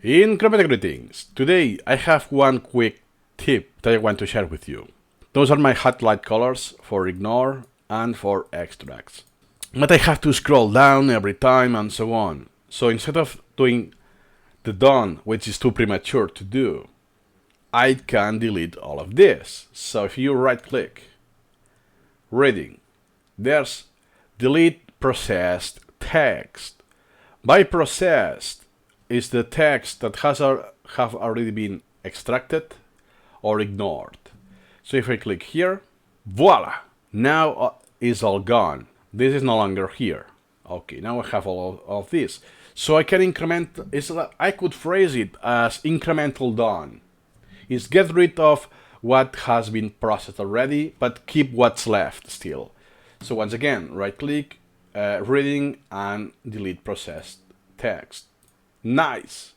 Incremental greetings. Today I have one quick tip that I want to share with you. Those are my highlight colors for ignore and for extracts. But I have to scroll down every time and so on. So instead of doing the done, which is too premature to do, I can delete all of this. So if you right click, reading, there's delete processed text. By processed is the text that have already been extracted or ignored. So if I click here, voila! Now is all gone. This is no longer here. Okay, now I have all of this. So I can increment, I could phrase it as incremental done. Is get rid of what has been processed already, but keep what's left still. So once again, right click, reading and delete processed text. Nice!